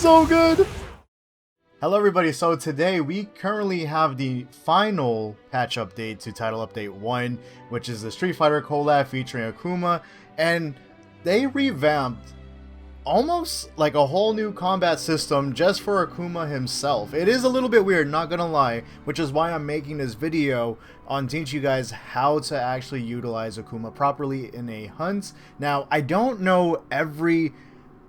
so good. Hello everybody, so today we currently have the final patch update to Title Update 1, which is the Street Fighter collab featuring Akuma, and they revamped almost like a whole new combat system just for Akuma himself. It is a little bit weird, not gonna lie, which is why I'm making this video on teaching you guys how to actually utilize Akuma properly in a hunt. Now, I don't know every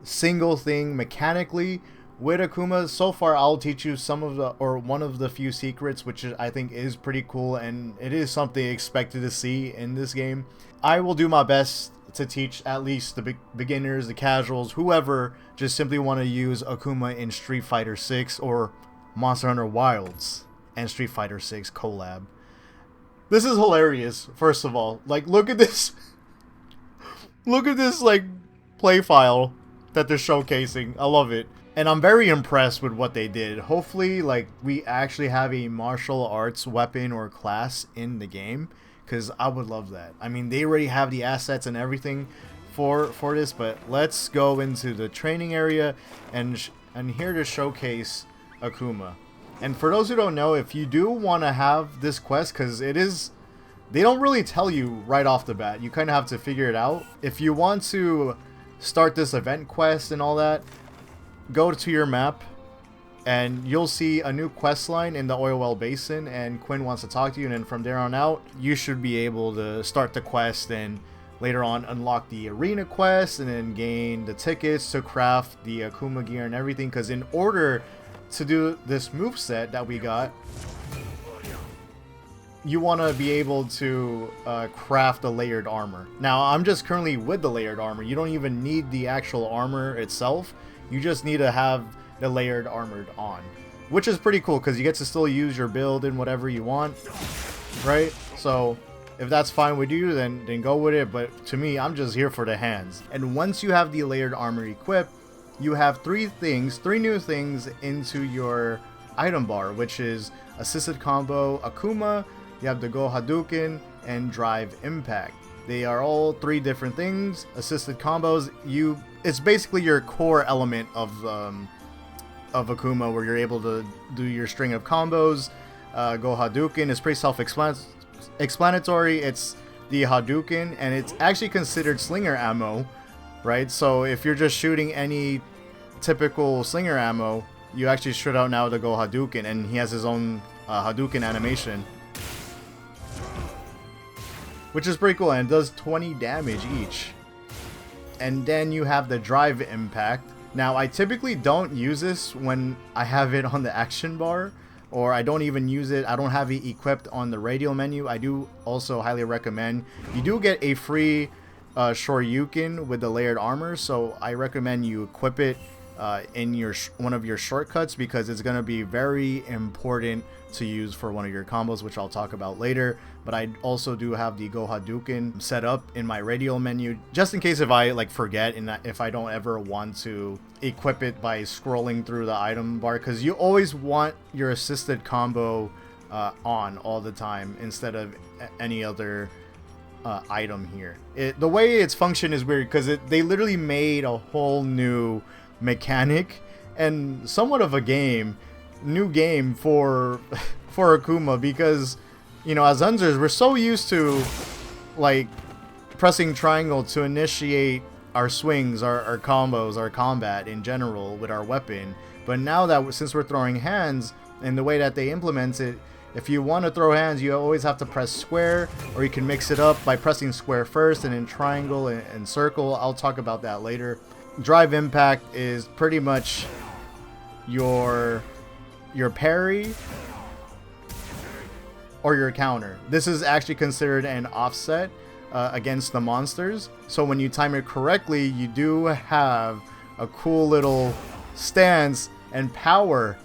single thing mechanically with Akuma. So far I'll teach you some of the, or one of the few secrets, which I think is pretty cool, and it is something expected to see in this game. I will do my best to teach at least the beginners, the casuals, whoever just simply want to use Akuma in Street Fighter 6 or Monster Hunter Wilds and Street Fighter 6 collab. This is hilarious. First of all, like, look at this. Look at this, like, play file that they're showcasing. I love it. And I'm very impressed with what they did. Hopefully, like, we actually have a martial arts weapon or class in the game, because I would love that. I mean, they already have the assets and everything for this, but let's go into the training area and here to showcase Akuma. And for those who don't know, if you do want to have this quest, because it is, they don't really tell you right off the bat. You kind of have to figure it out. If you want to start this event quest and all that, go to your map and you'll see a new quest line in the oil well basin, and Quinn wants to talk to you, and then from there on out you should be able to start the quest and later on unlock the arena quest and then gain the tickets to craft the Akuma gear and everything. Because in order to do this moveset that we got, you want to be able to craft the layered armor. Now, I'm just currently with the layered armor. You don't even need the actual armor itself. You just need to have the layered armored on, which is pretty cool because you get to still use your build in whatever you want, right? So if that's fine with you, then go with it. But to me, I'm just here for the hands. And once you have the layered armor equipped, you have three new things into your item bar, which is assisted combo Akuma, you have the Gou Shoryuken, and drive impact. They are all three different things. Assisted combos, it's basically your core element of Akuma, where you're able to do your string of combos. Gou Shoryuken is pretty self-explanatory. It's the Hadouken, and it's actually considered slinger ammo, right? So if you're just shooting any typical slinger ammo, you actually shoot out now the Gou Shoryuken, and he has his own Hadouken animation, which is pretty cool, and it does 20 damage each. And then you have the drive impact. Now, I typically don't use this when I have it on the action bar, or I don't even use it. I don't have it equipped on the radial menu. I do also highly recommend. You do get a free Shoryuken with the layered armor, so I recommend you equip it in your one of your shortcuts, because it's going to be very important to use for one of your combos, which I'll talk about later. But I also do have the Gou Shoryuken set up in my radial menu, just in case if I like forget, and if I don't ever want to equip it by scrolling through the item bar, because you always want your assisted combo on all the time instead of any other item here. The way its function is weird, because they literally made a whole new mechanic and somewhat of a new game for Akuma, because, you know, as Unzers, we're so used to like pressing triangle to initiate our swings, our combos, our combat in general with our weapon. But now that, since we're throwing hands, and the way that they implement it, if you want to throw hands, you always have to press square, or you can mix it up by pressing square first and then triangle and circle. I'll talk about that later. Drive impact is pretty much your parry or your counter. This is actually considered an offset against the monsters. So when you time it correctly, you do have a cool little stance and power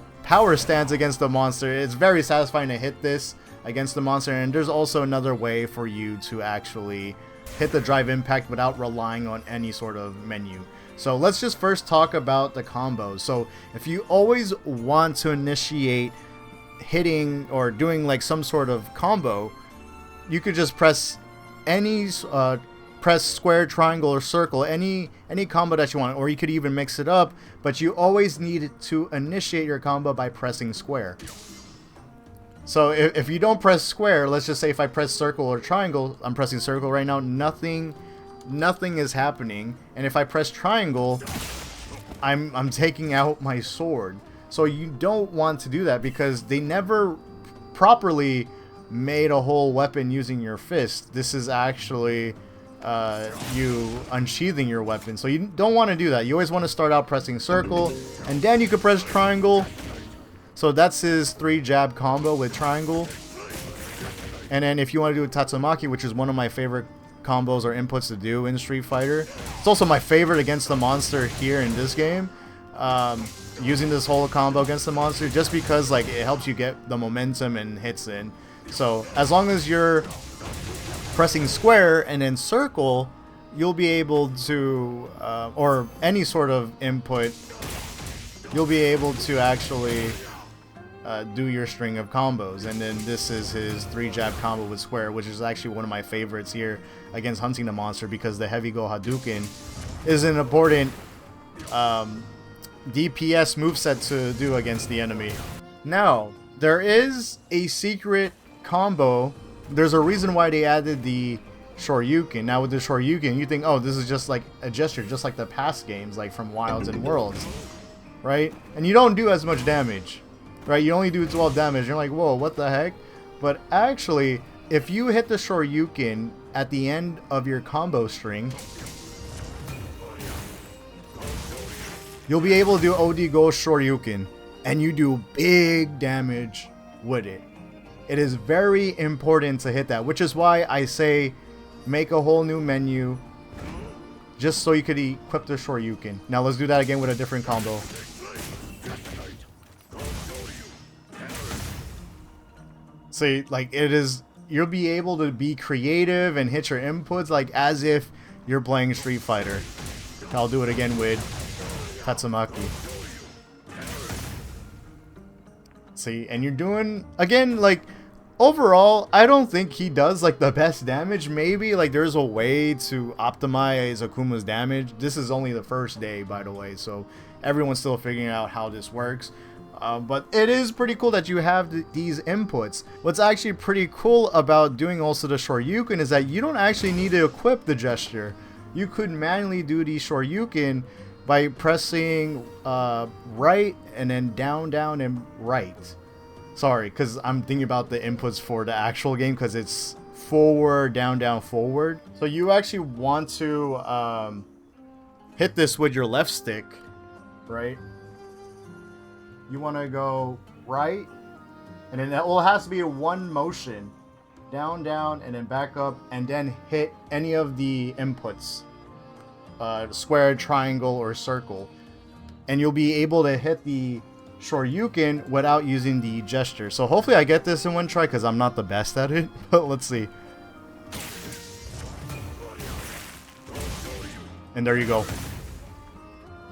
stance against the monster. It's very satisfying to hit this against the monster. And there's also another way for you to actually hit the drive impact without relying on any sort of menu. So let's just first talk about the combos. So if you always want to initiate hitting or doing like some sort of combo, you could just press any press square, triangle, or circle, any combo that you want, or you could even mix it up, but you always need to initiate your combo by pressing square. So if you don't press square, let's just say if I press circle or triangle, I'm pressing circle right now, nothing is happening. And if I press triangle, I'm taking out my sword. So you don't want to do that because they never properly made a whole weapon using your fist. This is actually you unsheathing your weapon. So you don't want to do that. You always want to start out pressing circle, and then you can press triangle. So that's his 3-jab combo with triangle. And then if you want to do a Tatsumaki, which is one of my favorite combos or inputs to do in Street Fighter. It's also my favorite against the monster here in this game. Using this whole combo against the monster just because like it helps you get the momentum and hits in. So as long as you're pressing square and then circle, you'll be able to, or any sort of input, you'll be able to actually do your string of combos. And then this is his 3-jab combo with square, which is actually one of my favorites here against hunting the monster because the heavy Go Hadouken is an important DPS moveset to do against the enemy. Now, there is a secret combo. There's a reason why they added the Shoryuken. Now with the Shoryuken, you think, oh, this is just like a gesture, just like the past games, like from Wilds and Worlds, right? And you don't do as much damage, right? You only do 12 damage. You're like, whoa, what the heck? But actually, if you hit the Shoryuken at the end of your combo string, you'll be able to do OD Gou Shoryuken, and you do big damage with it. It is very important to hit that, which is why I say make a whole new menu just so you could equip the Shoryuken. Now let's do that again with a different combo. See, like it is, you'll be able to be creative and hit your inputs like as if you're playing Street Fighter. I'll do it again with Tatsumaki. See, and you're doing, again, like, overall, I don't think he does, like, the best damage. Maybe, like, there's a way to optimize Akuma's damage. This is only the first day, by the way, so everyone's still figuring out how this works. But it is pretty cool that you have these inputs. What's actually pretty cool about doing also the Shoryuken is that you don't actually need to equip the gesture. You could manually do the Shoryuken by pressing right and then down, down, and right. Sorry, because I'm thinking about the inputs for the actual game because it's forward, down, down, forward. So you actually want to hit this with your left stick, right? You want to go right, and then it has to be one motion. Down, down, and then back up, and then hit any of the inputs. Square, triangle, or circle. And you'll be able to hit the Shoryuken without using the gesture. So hopefully I get this in one try because I'm not the best at it. But let's see. And there you go.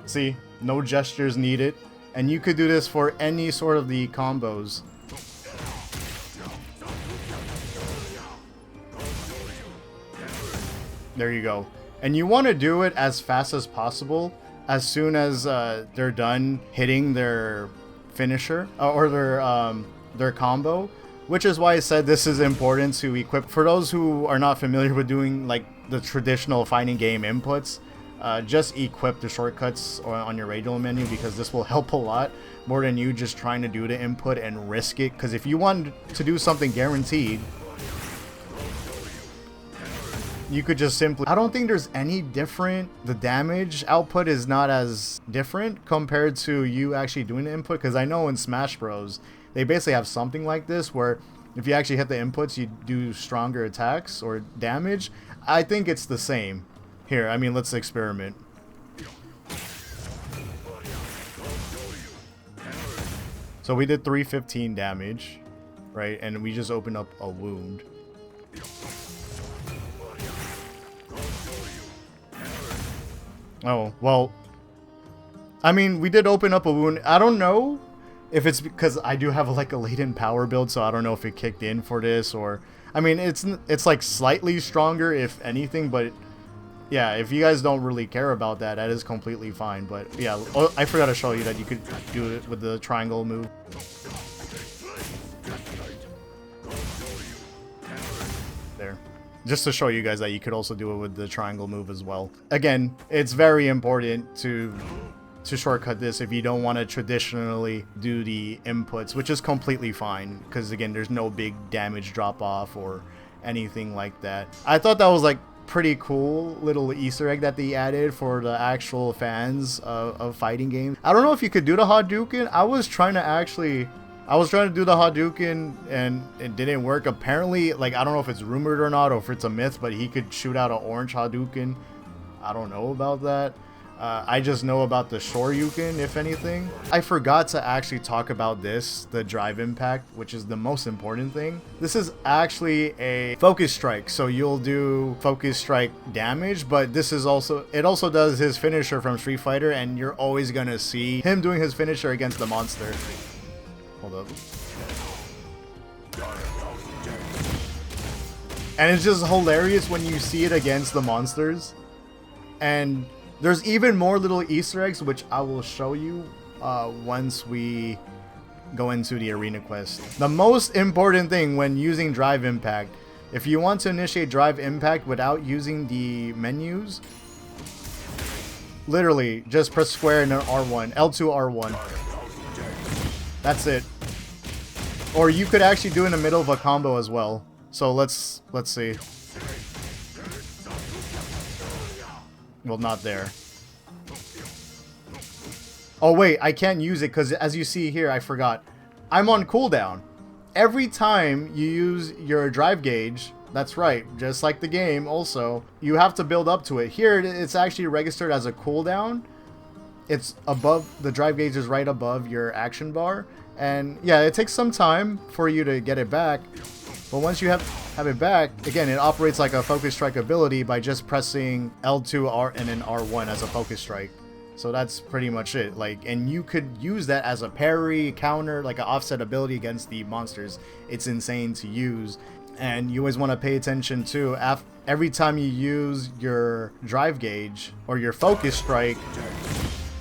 See? No gestures needed. And you could do this for any sort of the combos. There you go. And you want to do it as fast as possible, as soon as they're done hitting their finisher or their combo, which is why I said this is important to equip. For those who are not familiar with doing like the traditional fighting game inputs, just equip the shortcuts on your radial menu because this will help a lot more than you just trying to do the input and risk it. Because if you want to do something guaranteed, you could just simply, I don't think there's any different. The damage output is not as different compared to you actually doing the input, because I know in Smash Bros they basically have something like this where if you actually hit the inputs you do stronger attacks or damage. I think it's the same here. I mean, let's experiment. So we did 315 damage, right? And we just opened up a wound. Oh, well, I mean, we did open up a wound. I don't know if it's because I do have like a latent power build, so I don't know if it kicked in for this, or I mean, it's like slightly stronger if anything, but yeah, if you guys don't really care about that, that is completely fine. But yeah, oh, I forgot to show you that you could do it with the triangle move. There. Just to show you guys that you could also do it with the triangle move as well. Again, it's very important to shortcut this if you don't want to traditionally do the inputs, which is completely fine, because again, there's no big damage drop off or anything like that. I thought that was like pretty cool little Easter egg that they added for the actual fans of fighting games. I don't know if you could do the Hadouken. I was trying to do the Hadouken and it didn't work. Apparently, like, I don't know if it's rumored or not, or if it's a myth, but he could shoot out an orange Hadouken. I don't know about that. I just know about the Shoryuken, if anything. I forgot to actually talk about this, the drive impact, which is the most important thing. This is actually a focus strike, so you'll do focus strike damage, but this is also, it also does his finisher from Street Fighter, and you're always gonna see him doing his finisher against the monster. Hold up. And it's just hilarious when you see it against the monsters. And there's even more little Easter eggs, which I will show you once we go into the arena quest. The most important thing when using drive impact, if you want to initiate drive impact without using the menus, literally just press square and then R1, L2 R1. That's it. Or you could actually do in the middle of a combo as well. So let's see. Well, not there. Oh wait, I can't use it because as you see here, I forgot. I'm on cooldown. Every time you use your drive gauge, that's right, just like the game also, you have to build up to it. Here, it's actually registered as a cooldown. It's above, the drive gauge is right above your action bar. And yeah, it takes some time for you to get it back. But once you have it back, again, it operates like a focus strike ability by just pressing L2 R and then R1 as a focus strike. So that's pretty much it. Like, and you could use that as a parry, counter, like an offset ability against the monsters. It's insane to use. And you always want to pay attention to every time you use your drive gauge or your focus strike,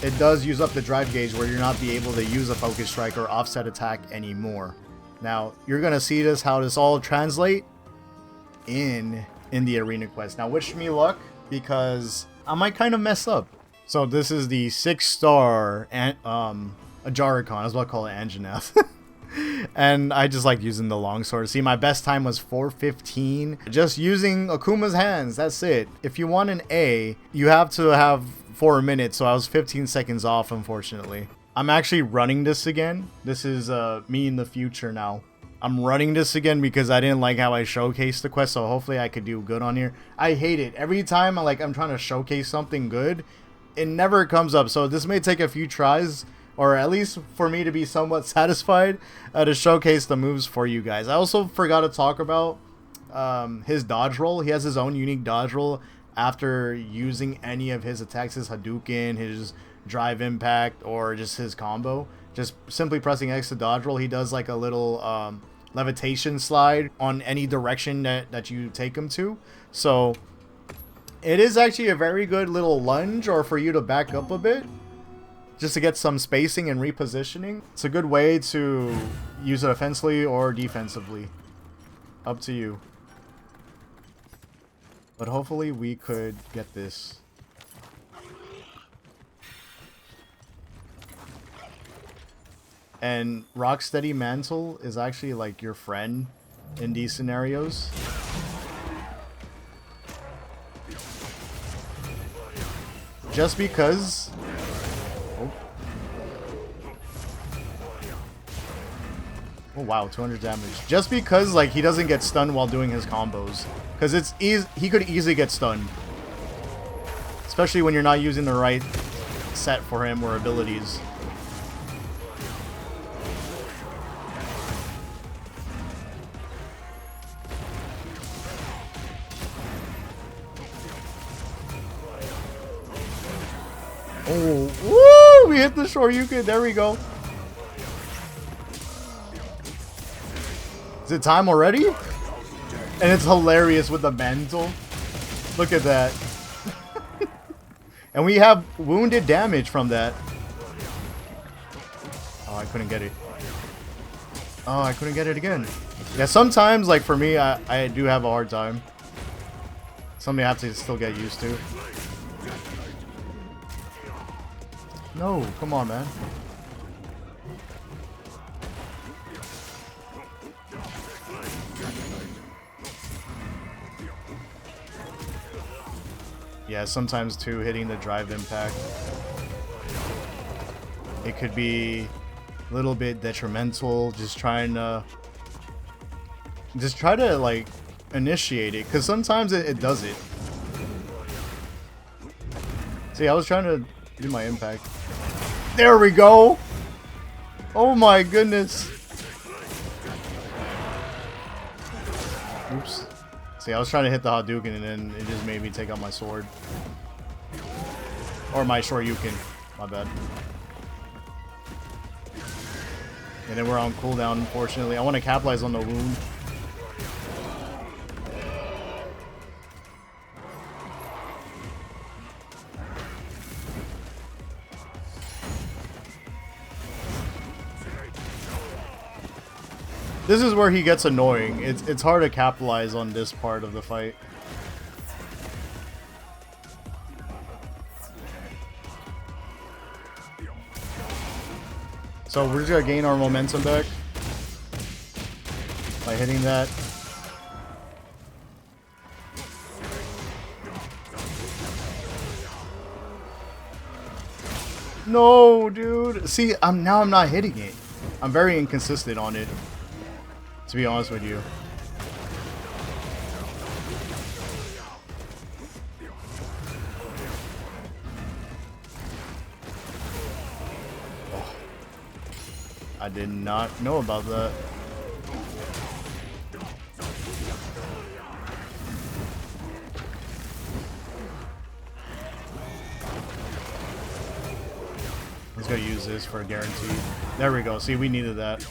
it does use up the drive gauge where you're not be able to use a focus strike or offset attack anymore. Now, you're going to see this, how this all translate in the arena quest. Now, wish me luck, because I might kind of mess up. So this is the 6-star Ajarikon. I was about to call it Anjanath. And I just like using the longsword. See, my best time was 4:15. Just using Akuma's hands, that's it. If you want an A, you have to have 4 minutes, so I was 15 seconds off, unfortunately. I'm actually running this again. This is me in the future now. I'm running this again because I didn't like how I showcased the quest, so hopefully I could do good on here. I hate it. Every time I'm trying to showcase something good, it never comes up. So this may take a few tries, or at least for me to be somewhat satisfied to showcase the moves for you guys. I also forgot to talk about his dodge roll. He has his own unique dodge roll after using any of his attacks, his Hadouken, his drive impact, or just his combo. Just simply pressing X to dodge roll, he does like a little levitation slide on any direction that you take him to. So it is actually a very good little lunge, or for you to back up a bit just to get some spacing and repositioning. It's a good way to use it offensively or defensively, up to you. But hopefully we could get this. And Rocksteady Mantle is actually like your friend in these scenarios. Just because... Oh wow, 200 damage. Just because like he doesn't get stunned while doing his combos. Because it's easy, he could easily get stunned. Especially when you're not using the right set for him or abilities. Oh, woo! We hit the Shoryuken. There we go. Is it time already? And it's hilarious with the mantle. Look at that. And we have wounded damage from that. Oh, I couldn't get it. Oh, I couldn't get it again. Yeah, sometimes, like for me, I do have a hard time. Something I have to still get used to. No, come on, man. Yeah, sometimes too, hitting the drive impact, it could be a little bit detrimental. Just try to like initiate it, because sometimes it does it. See, I was trying to do my impact. There we go. Oh my goodness. Oops. See, I was trying to hit the Hadouken and then it just made me take out my sword. Or my Shoryuken. My bad. And then we're on cooldown, unfortunately. I want to capitalize on the wound. This is where he gets annoying. It's hard to capitalize on this part of the fight. So we're just gonna gain our momentum back by hitting that. No, dude. See, now I'm not hitting it. I'm very inconsistent on it, to be honest with you. Oh, I did not know about that. Let's go use this for a guarantee. There we go. See, we needed that.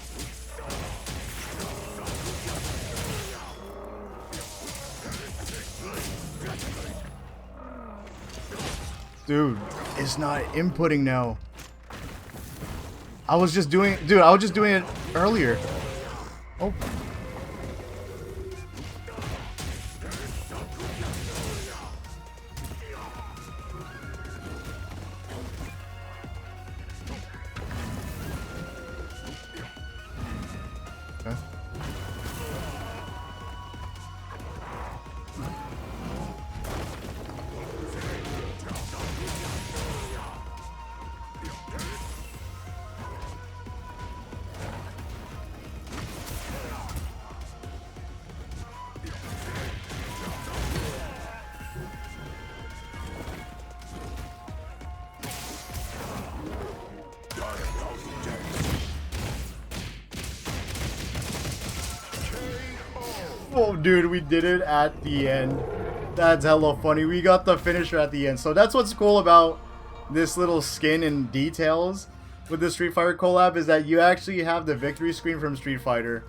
Dude, it's not inputting now. I was just doing, dude, I was just doing it earlier. Oh. Okay. Oh, dude, we did it at the end. That's hella funny. We got the finisher at the end. So that's what's cool about this little skin and details with the Street Fighter collab, is that you actually have the victory screen from Street Fighter.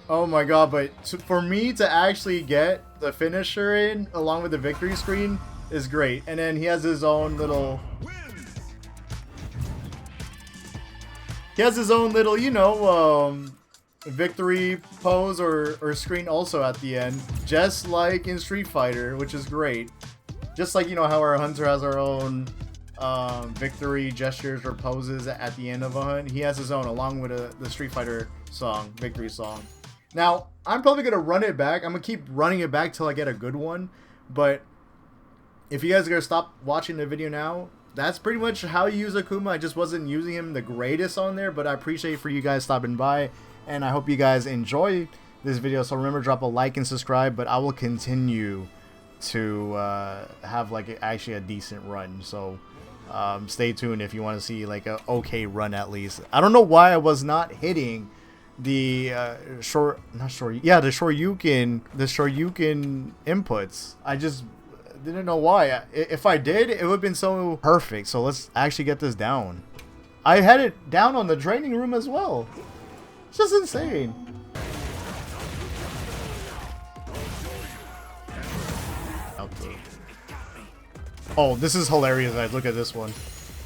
Oh my god, but for me to actually get the finisher in along with the victory screen is great. And then he has his own little... you know, victory pose or screen also at the end, just like in Street Fighter, which is great. Just like, you know, how our hunter has our own victory gestures or poses at the end of a hunt, he has his own along with the Street Fighter song, victory song. Now, I'm probably going to run it back. I'm going to keep running it back till I get a good one. But if you guys are going to stop watching the video now, that's pretty much how you use Akuma. I just wasn't using him the greatest on there, but I appreciate for you guys stopping by. And I hope you guys enjoy this video. So remember, drop a like and subscribe. But I will continue to have like actually a decent run. So stay tuned if you want to see like a okay run at least. I don't know why I was not hitting the the Shoryuken inputs. I just didn't know why. If I did, it would have been so perfect. So let's actually get this down. I had it down on the training room as well. It's just insane. Oh, this is hilarious, guys. Look at this one.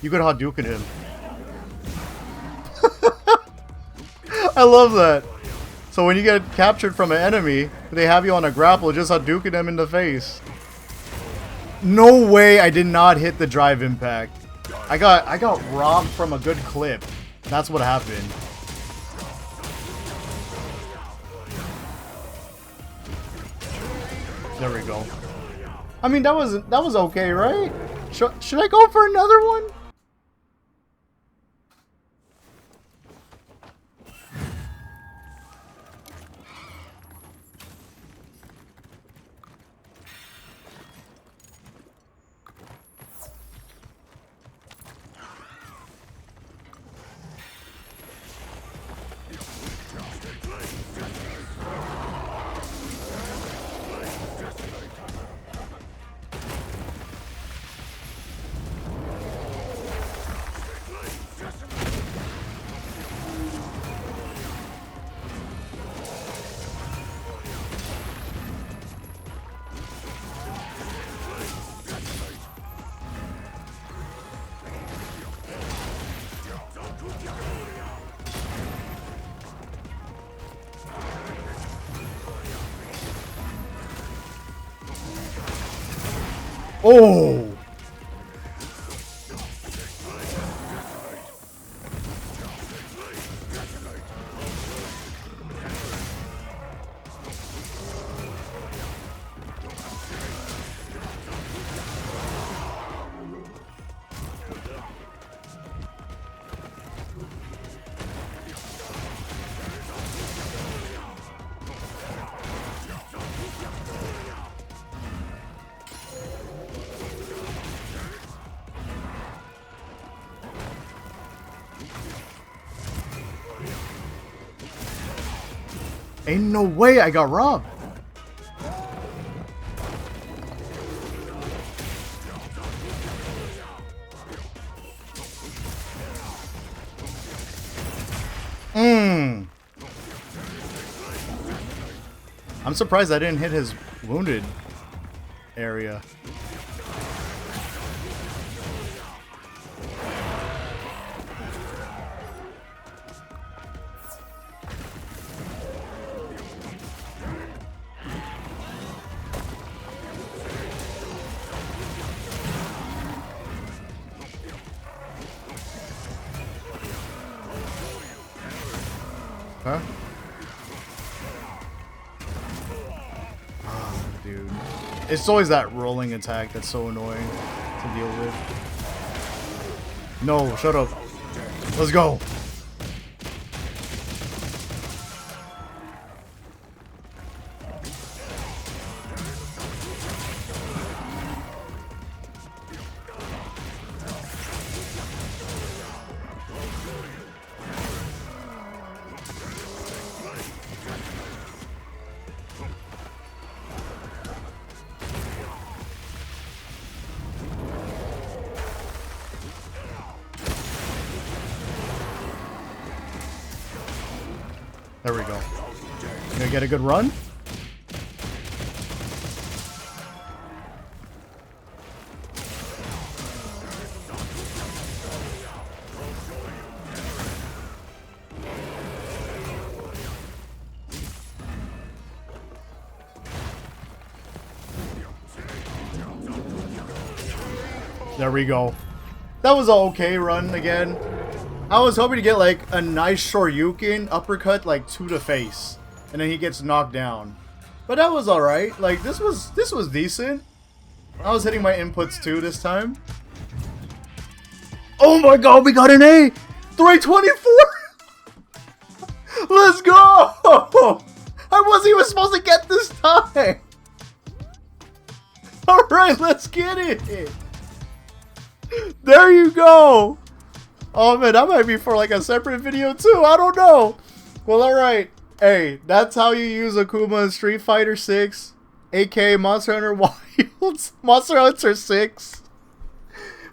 You could Hadouken him. I love that. So when you get captured from an enemy, they have you on a grapple, just Hadouken them in the face. No way I did not hit the drive impact. I got robbed from a good clip. That's what happened. There we go. I mean, that was okay, right? Should I go for another one? Oh! Ain't no way I got robbed. I'm surprised I didn't hit his wounded area. Huh? Oh, dude. It's always that rolling attack that's so annoying to deal with. No, shut up. Let's go. There we go. Gonna get a good run? There we go. That was an okay run again. I was hoping to get like a nice Shoryuken uppercut like to the face, and then he gets knocked down. But that was alright. Like this was decent. I was hitting my inputs too this time. Oh my god, we got an A! 324! Let's go! I wasn't even supposed to get this time! Alright, let's get it! There you go! Oh man, that might be for like a separate video too. I don't know. Well, alright. Hey, that's how you use Akuma in Street Fighter 6, aka Monster Hunter Wilds, Monster Hunter 6.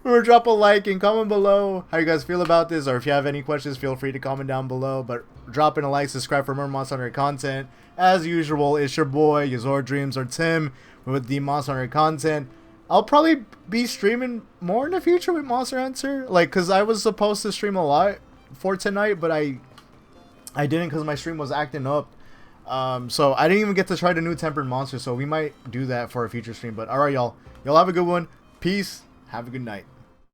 Remember, drop a like and comment below how you guys feel about this, or if you have any questions, feel free to comment down below. But dropping a like, subscribe for more Monster Hunter content. As usual, it's your boy, Yazor Dreams, or Tim, with the Monster Hunter content. I'll probably be streaming more in the future with Monster Hunter. Like, because I was supposed to stream a lot for tonight, but I didn't because my stream was acting up. So I didn't even get to try the new Tempered Monster, so we might do that for a future stream. But alright, y'all. Y'all have a good one. Peace. Have a good night.